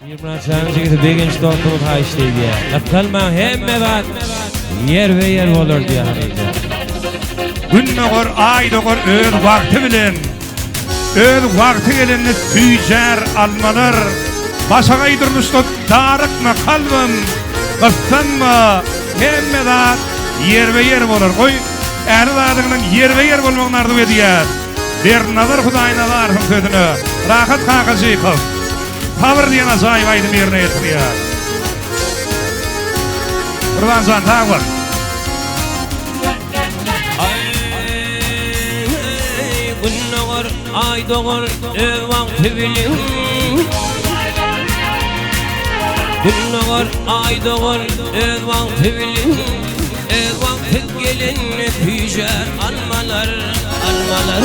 Yirmançıncı gibi beginci dostumuz haýyşdydy. Gatgalma hemme bat yer we yer bolar diýär hanýja. Günnogor, aýdogor öz wagty bilen öz wagty gelenini tüýjer almalar. Başaga ýdyrmyşda darykma kalbym, gyssanma hemme bat yer we yer bolar. Goý, äri zadynyň yer we yer bolmagyny arzuw edýär. Bir nazar Hudaýyna baryň sözüne. Rahat Kakajykow. Power diýen ajaýyp aýdym ýerine ýetirýär. Burdan soň tagbyr. Günnogor, aýdogor, öz wagty bilen. Günnogor, aýdogor, öz wagty bilen. Ez wagty gelenini tüýjer almalar, almalar.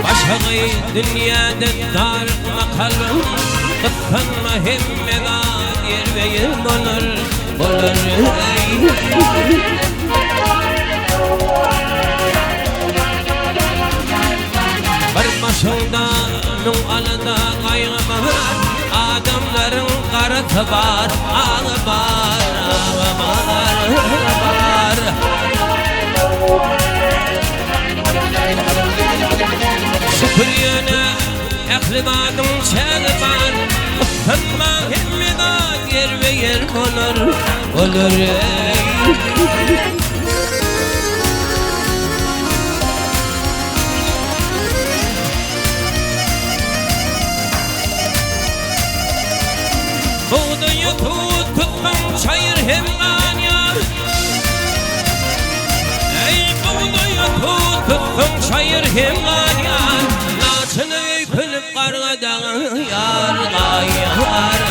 Başagy dünýäde darykma kalbym, gyssanma hemme bat yer we yer bolar, bolar. Bir başyňda nuň alanda gaýgy bar, adamlaryň garaty bar, agy bar, agy bar. Şükriyene ehli badyň çäli bar, gyssanma hemme bat yer we yer bolar, bolar. Buğdayı tutmam çayır hem ganiyar. Ey buğdayı tutmam çayır hem ganiyar. Naçını öykünüp kargadan yar gayar.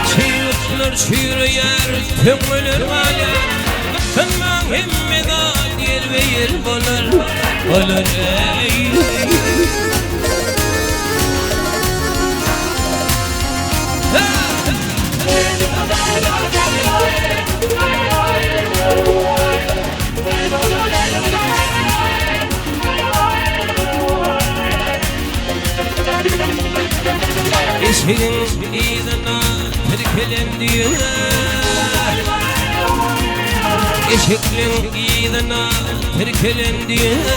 Çiğitler çiğriyer tüngülür gayar. Gıtınman hemme gad yer ve yer bolar, bolar. Eşeğin iyidana terkelendiğine, eşeklerin iyidana terkelendiğine,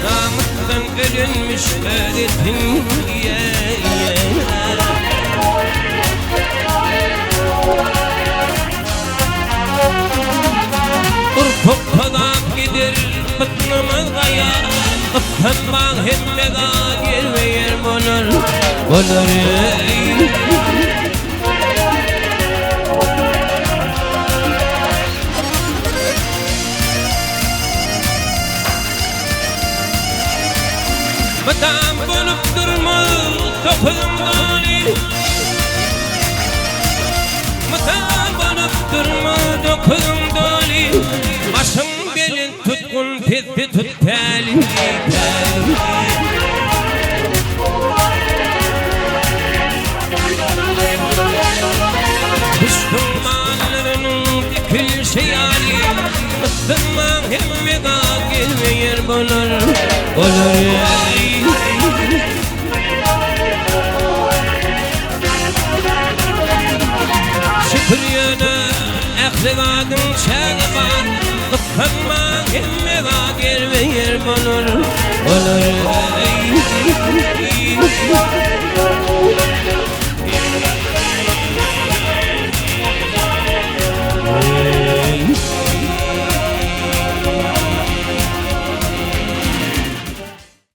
namıktan ölünmüş öğretin ye. Urpukkadan gider bıtnımız gaya, gıttanman hemme gad yer ve yer bolar, bolar. Batam bolup durma dokuyumdani, batam bolup durma dokuyumdani. Başım belin tutkun tezdi tut tali, tali. Düştüm mallarının dikilşi yali, gıttırman hemme gad yer ve yer bolar, bolar. Şükriyene ehli badyň çäli bar, gıtsanma hemme gad yer we yer bolar, bolar.